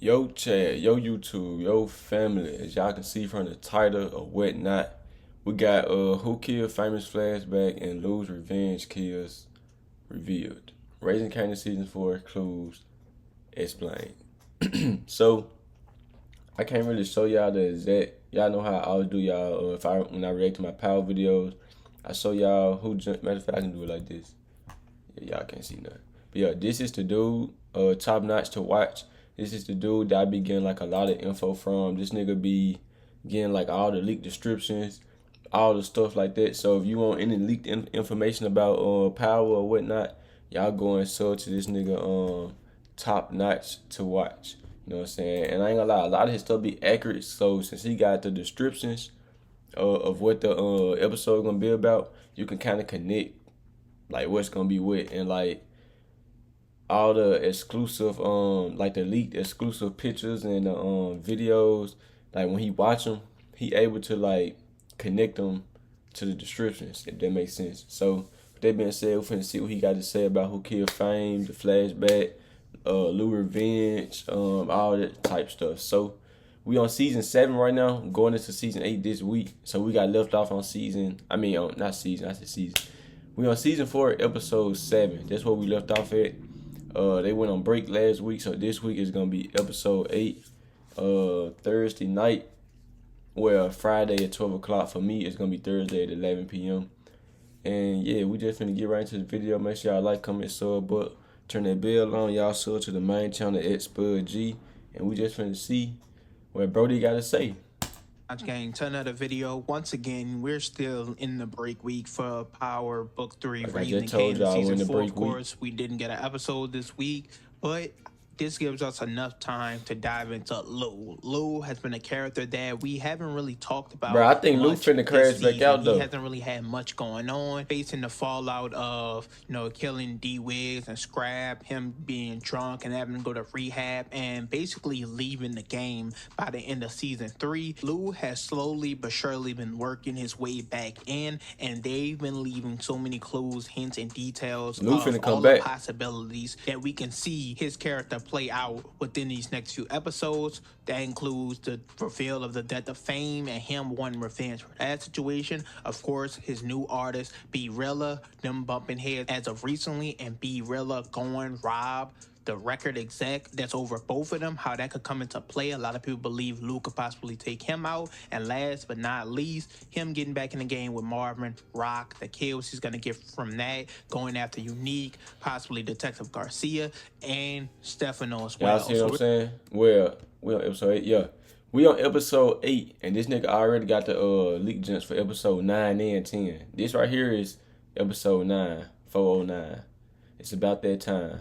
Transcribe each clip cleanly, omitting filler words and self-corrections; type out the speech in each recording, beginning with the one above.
Yo chat, yo YouTube, yo family, as y'all can see from the title or whatnot, we got Who Killed Famous Flashback and Lou's Revenge Kills revealed. Raising Kanan Season 4 clues explained. So I can't really show y'all the exact, y'all know how I always do y'all, when I react to my power videos, I show y'all who jumped. Matter of fact, I can do it like this. Yeah, y'all can't see nothing. But yeah, this is the dude, top notch to watch. This is the dude that I be getting like a lot of info from. This nigga be getting like all the leaked descriptions, all the stuff like that. So if you want any leaked information about power or whatnot, y'all go and sub to this nigga top notch to watch. You know what I'm saying? And I ain't gonna lie, a lot of his stuff be accurate. So since he got the descriptions of what the episode gonna be about, you can kind of connect like what's gonna be what, and like all the exclusive like the leaked exclusive pictures and the videos, like when he watch them, he able to like connect them to the descriptions, if that makes sense. So with that being said, we're finna see what he got to say about Who Killed Fame, the flashback, Lou Revenge, all that type stuff. So we on season 7 right now, going into season 8 this week. So we got left off on not season, I said season. We on season 4, episode 7. That's where we left off at. They went on break last week, so this week is gonna be episode 8. Thursday night. Well, Friday at 12 o'clock for me. It's gonna be Thursday at 11 p.m. And yeah, we just finna get right into the video. Make sure y'all like, comment, sub, but turn that bell on. Y'all sub to the main channel at Spud G, and we just finna see what Brody got to say. Gang to another video. Once again, we're still in the break week for Power Book 3 Like Raising Kanan Season 4. Of course, week. we didn't get an episode this week, but this gives us enough time to dive into Lou. Lou has been a character that we haven't really talked about. Bro, I think Lou finna crash back out though. He hasn't really had much going on, facing the fallout of killing D-Wigs and Scrap, him being drunk and having to go to rehab, and basically leaving the game by the end of season 3. Lou has slowly but surely been working his way back in, and they've been leaving so many clues, hints, and details Lou of all the possibilities that we can see his character play out within these next few episodes. That includes the reveal of the death of Fame and him wanting revenge for that situation. Of course, his new artist, B Rilla, them bumping heads as of recently, and B Rilla going Rob, the record exec that's over both of them, how that could come into play. A lot of people believe Lou could possibly take him out. And last but not least, him getting back in the game with Marvin, Rock, the kills he's going to get from that, going after Unique, possibly Detective Garcia, and Stefano as well. Y'all see what I'm saying? Well, we on episode 8, yeah. We on episode 8, and this nigga already got the leak gents for episode 9 and 10. This right here is episode 9, 409. It's about that time.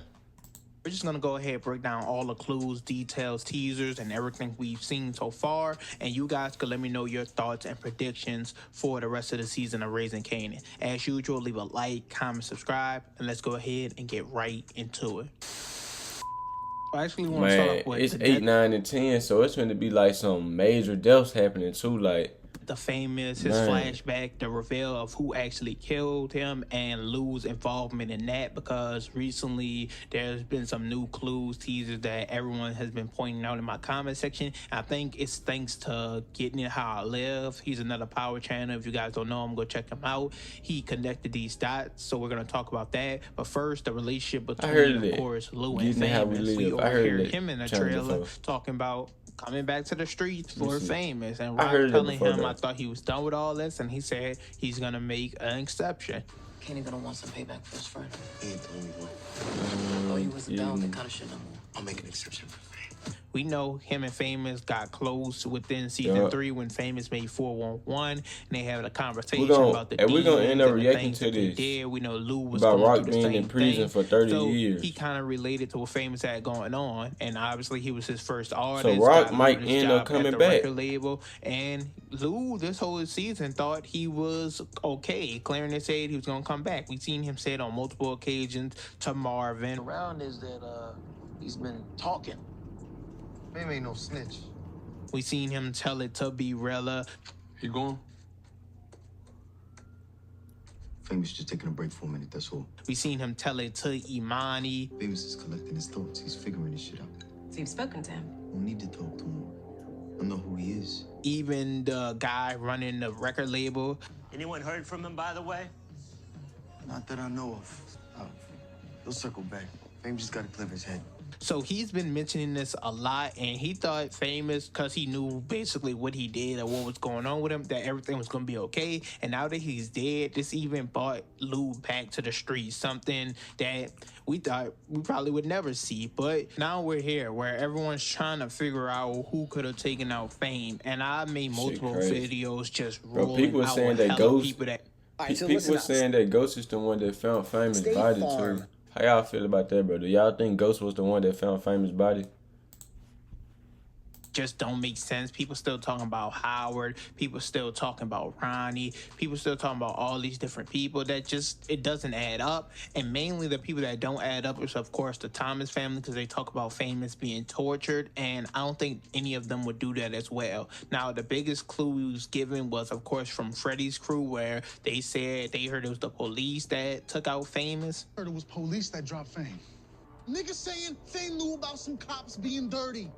We're just going to go ahead and break down all the clues, details, teasers, and everything we've seen so far. And you guys can let me know your thoughts and predictions for the rest of the season of Raising Kanan. As usual, leave a like, comment, subscribe, and let's go ahead and get right into it. I actually want to start off with... It's 8, 9, and 10, so it's going to be like some major deaths happening too, like... The famous, his flashback, the reveal of who actually killed him, and Lou's involvement in that, because recently there's been some new clues, teasers that everyone has been pointing out in my comment section. I think it's thanks to Getting It How I Live. He's another Power channel. If you guys don't know him, go check him out. He connected these dots, so we're going to talk about that. But first, the relationship between, of course, Lou and Famous. We overheard him in the trailer talking about coming back to the streets for Famous, and Rock telling him, I thought he was done with all this, and he said he's gonna make an exception. Kenny gonna want some payback for his friend. He ain't telling me what. Oh, he wasn't down with that kind of shit no more. I'll make an exception for Fame. We know him and Famous got close within season 3 when Famous made 411, and they had a conversation about the we're gonna end up reacting to this. We know Lou was about going Rock through the being same in prison for 30 years. He kind of related to what Famous had going on, and obviously he was his first artist. So Rock might end up coming back. Label, and Lou this whole season thought he was okay. Clarence said he was gonna come back. We've seen him say it on multiple occasions to Marvin. Around is that he's been talking. Fame ain't no snitch. We seen him tell it to B Rilla. He gone? Famous just taking a break for a minute, that's all. We seen him tell it to Imani. Famous is collecting his thoughts. He's figuring this shit out. So you've spoken to him? Don't need to talk to him. I know who he is. Even the guy running the record label. Anyone heard from him, by the way? Not that I know of. He'll circle back. Fame just gotta clear his head. So he's been mentioning this a lot, and he thought Famous, because he knew basically what he did or what was going on with him, that everything was going to be okay. And now that he's dead, this even brought Lou back to the streets, something that we thought we probably would never see. But now we're here where everyone's trying to figure out who could have taken out Fame. And I made multiple videos just rolling people out saying that hella Ghost, people that... Right, so people were saying that Ghost is the one that found Famous body too. How y'all feel about that, bro? Do y'all think Ghost was the one that found Famous body? Just don't make sense. People still talking about Howard. People still talking about Ronnie. People still talking about all these different people. That just, it doesn't add up. And mainly the people that don't add up is, of course, the Thomas family, because they talk about Famous being tortured. And I don't think any of them would do that as well. Now, the biggest clues given was, of course, from Freddy's crew, where they said they heard it was the police that took out Famous. I heard it was police that dropped Fame. Niggas saying Fame knew about some cops being dirty.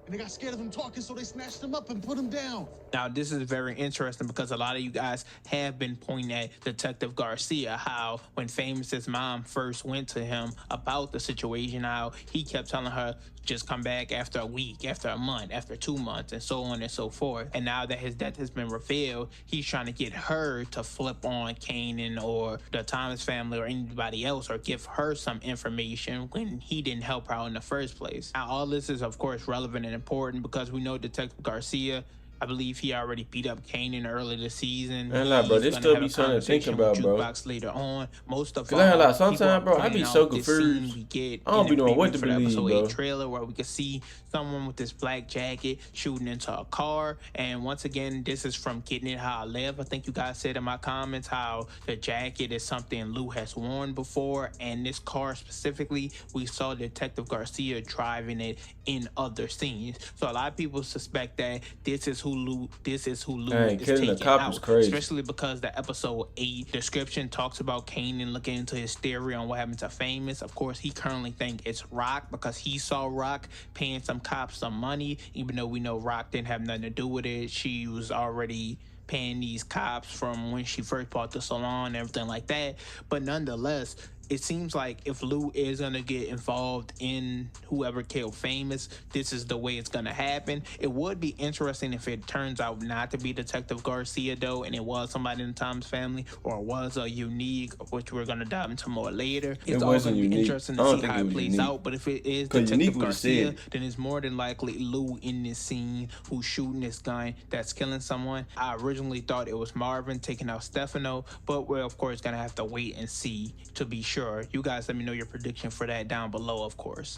And they got scared of him talking, so they snatched him up and put him down. Now, this is very interesting because a lot of you guys have been pointing at Detective Garcia, how when Famous's mom first went to him about the situation, how he kept telling her, just come back after a week, after a month, after 2 months, and so on and so forth. And now that his death has been revealed, he's trying to get her to flip on Kanan or the Thomas family or anybody else, or give her some information when he didn't help her out in the first place. Now, all this is, of course, relevant and important because we know Detective Garcia, I believe he already beat up Kanan early this season. Man, like, bro, this still be something to think about, bro. Later on, most of sometimes, bro, I be so confused. I don't be knowing what to believe, bro. Trailer where we could see someone with this black jacket shooting into a car, and once again, this is from Getting It How I Live. I think you guys said in my comments how the jacket is something Lou has worn before, and this car specifically, we saw Detective Garcia driving it in other scenes. So a lot of people suspect that this is who Lou is taking out, especially because the episode 8 description talks about Kanan looking into his theory on what happened to Famous. Of course, he currently thinks it's Rock because he saw Rock paying some cops some money, even though we know Rock didn't have nothing to do with it. She was already paying these cops from when she first bought the salon and everything like that. But nonetheless, it seems like if Lou is going to get involved in whoever killed Famous, this is the way it's going to happen. It would be interesting if it turns out not to be Detective Garcia, though, and it was somebody in the Thomas family, or it was a Unique, which we're going to dive into more later. It's all going to be interesting to see how it plays out, but if it is Detective Garcia, then it's more than likely Lou in this scene who's shooting this gun that's killing someone. I originally thought it was Marvin taking out Stefano, but we're, of course, going to have to wait and see to be sure. You guys let me know your prediction for that down below, of course.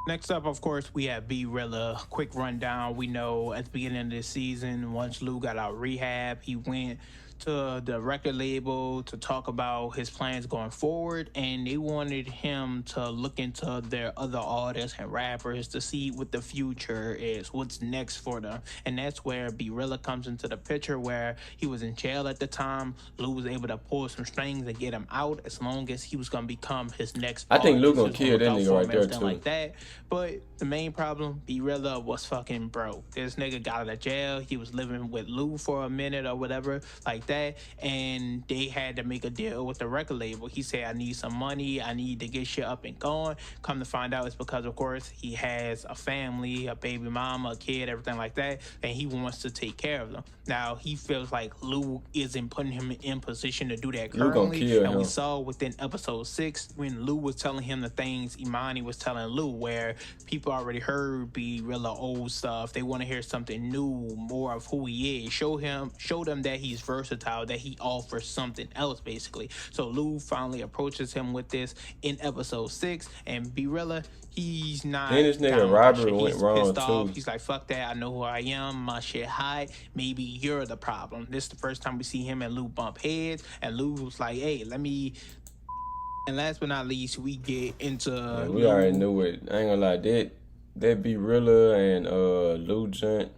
Next up, of course, we have B-Rilla. Quick rundown. We know at the beginning of this season, once Lou got out of rehab, he went to the record label to talk about his plans going forward, and they wanted him to look into their other artists and rappers to see what the future is, what's next for them. And that's where B-Rilla comes into the picture, where he was in jail at the time. Lou was able to pull some strings and get him out as long as he was going to become his next I think Lou gonna kill that nigga right there too. Like that. But the main problem, B-Rilla was fucking broke. This nigga got out of jail. He was living with Lou for a minute or whatever like that, and they had to make a deal with the record label. He said, I need some money, I need to get shit up and going. Come to find out, it's because, of course, he has a family, a baby mama, a kid, everything like that, and he wants to take care of them. Now, he feels like Lou isn't putting him in position to do that currently, and we saw within episode 6 when Lou was telling him the things Imani was telling Lou, where people already heard B-Rilla old stuff. They want to hear something new, more of who he is. Show them that he's versatile, that he offers something else, basically. So Lou finally approaches him with this in episode 6, and B-Rilla, he's not. And this nigga Robert went wrong too. He's like, fuck that, I know who I am, my shit high, maybe you're the problem. This is the first time we see him and Lou bump heads, and Lou was like, hey, let me. And last but not least, we get into we already knew it. I ain't gonna lie, that B-Rilla and Lou Junt.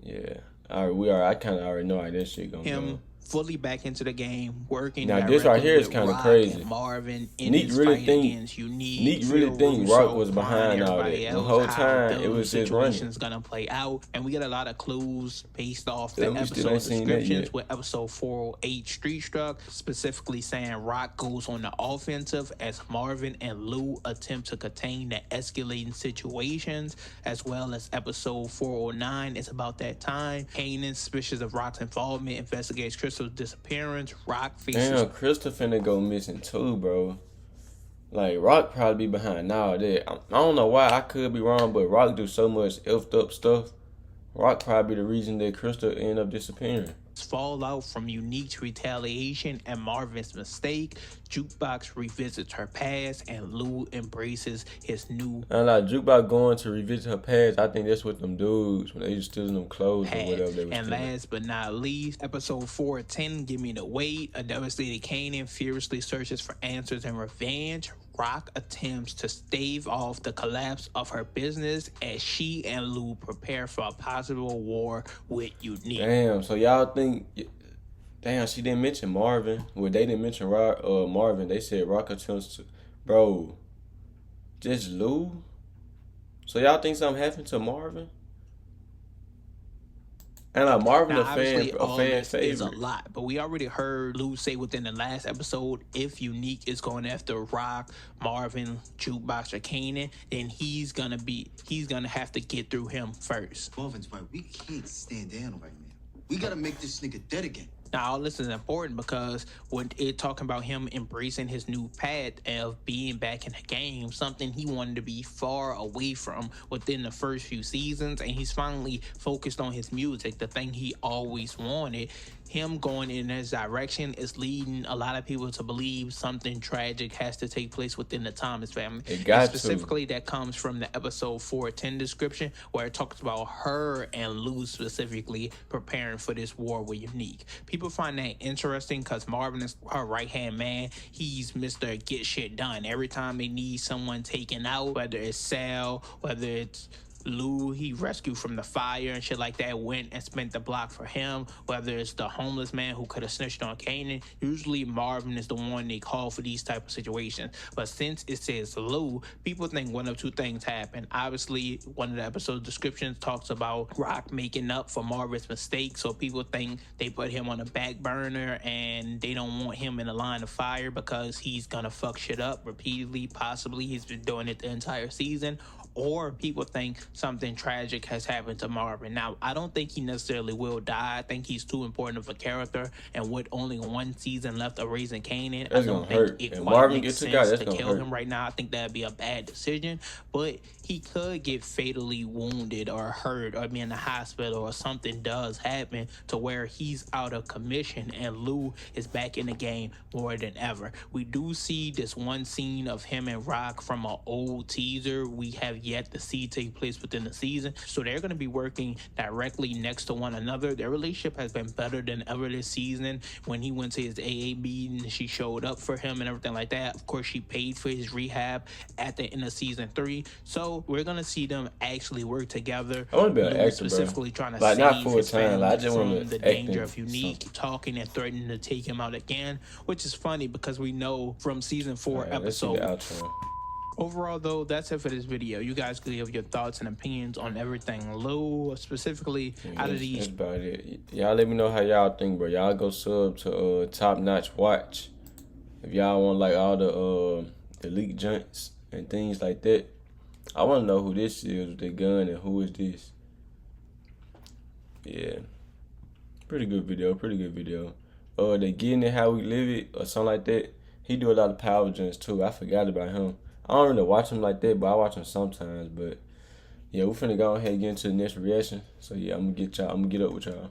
Yeah. I kind of already know how this shit gonna go. fully back into the game, working Now this right directly here is with kind of Rock crazy. and Marvin in Neek his really fight think against Unique. Neek really Phil think Russo, Rock was Quan, behind all that. everybody The else, whole how time it those was just running. situations gonna play out, and we get a lot of clues based off Yeah, the we still episode ain't seen that descriptions. yet. With episode 408 Street Struck, specifically saying Rock goes on the offensive as Marvin and Lou attempt to contain the escalating situations, as well as episode 409 is about that time. Kanan, suspicious of Rock's involvement, investigates Crystal's disappearance. Rock faces... Damn, Crystal finna go missing too, bro. Like, Rock probably be behind all that. I don't know why, I could be wrong, but Rock do so much effed up stuff. Rock probably the reason that Crystal end up disappearing. Fallout from Unique's retaliation and Marvin's mistake. Jukebox revisits her past, and Lou embraces his new And like Jukebox going to revisit her past, I think that's what them dudes, when they was stealing them clothes past. or whatever they was And stealing. last but not least, episode 410, Give Me the Weight. A devastated Kanan furiously searches for answers and revenge. Rock attempts to stave off the collapse of her business as she and Lou prepare for a possible war with Unique. Damn, so y'all think... Damn, she didn't mention Marvin. Well, they didn't mention Marvin. They said Rock attempts to... Bro, just Lou? So y'all think something happened to Marvin? And like Marvin, Now, a obviously, fan all this is a favorite. lot, but we already heard Lou say within the last episode, if Unique is going after Rock, Marvin, Jukebox, or Kanan, then he's gonna have to get through him first. Marvin's right. We can't stand down right now. We gotta make this nigga dead again. Now, all this is important because when it talking about him embracing his new path of being back in the game, something he wanted to be far away from within the first few seasons, and he's finally focused on his music, the thing he always wanted. Him going in this direction is leading a lot of people to believe something tragic has to take place within the Thomas family. It got And specifically, that comes from the episode 410 description, where it talks about her and Lou specifically preparing for this war with Unique. People find that interesting because Marvin is her right-hand man. He's Mr. Get Shit Done. Every time they need someone taken out, whether it's Sal, whether it's Lou, he rescued from the fire and shit like that, went and spent the block for him. Whether it's the homeless man who could have snitched on Kanan, usually Marvin is the one they call for these type of situations. But since it says Lou, people think one of two things happen. Obviously, one of the episode descriptions talks about Rock making up for Marvin's mistake, so people think they put him on a back burner and they don't want him in the line of fire because he's gonna fuck shit up repeatedly. Possibly he's been doing it the entire season. Or people think something tragic has happened to Marvin. Now, I don't think he necessarily will die. I think he's too important of a character, and with only one season left of Raising Kanan, I don't think it quite makes sense to kill him right now. I think that'd be a bad decision, but he could get fatally wounded or hurt or be in the hospital or something does happen to where he's out of commission and Lou is back in the game more than ever. We do see this one scene of him and Rock from an old teaser we have yet to see take place within the season, so they're going to be working directly next to one another. Their relationship has been better than ever this season. When he went to his AA meeting, she showed up for him and everything like that. Of course, she paid for his rehab at the end of season 3, so we're going to see them actually work together. I want to be an Lou actor, specifically bro. trying to Like, save not full his time. family Like, I just from want the to danger act of Unique, talking and threatening to take him out again, which is funny because we know from season 4 episode. Overall, though, that's it for this video. You guys can give your thoughts and opinions on everything Lou, specifically out of these. That's about it. Y'all let me know how y'all think, bro. Y'all go sub to Top Notch Watch if y'all want like all the leak joints and things like that. I want to know who this is with the gun and who is this. Yeah, pretty good video. They Getting It How We Live It or something like that. He do a lot of power joints too. I forgot about him. I don't really watch him like that, but I watch him sometimes. But yeah, we finna go ahead and get into the next reaction. So yeah, I'm gonna get up with y'all.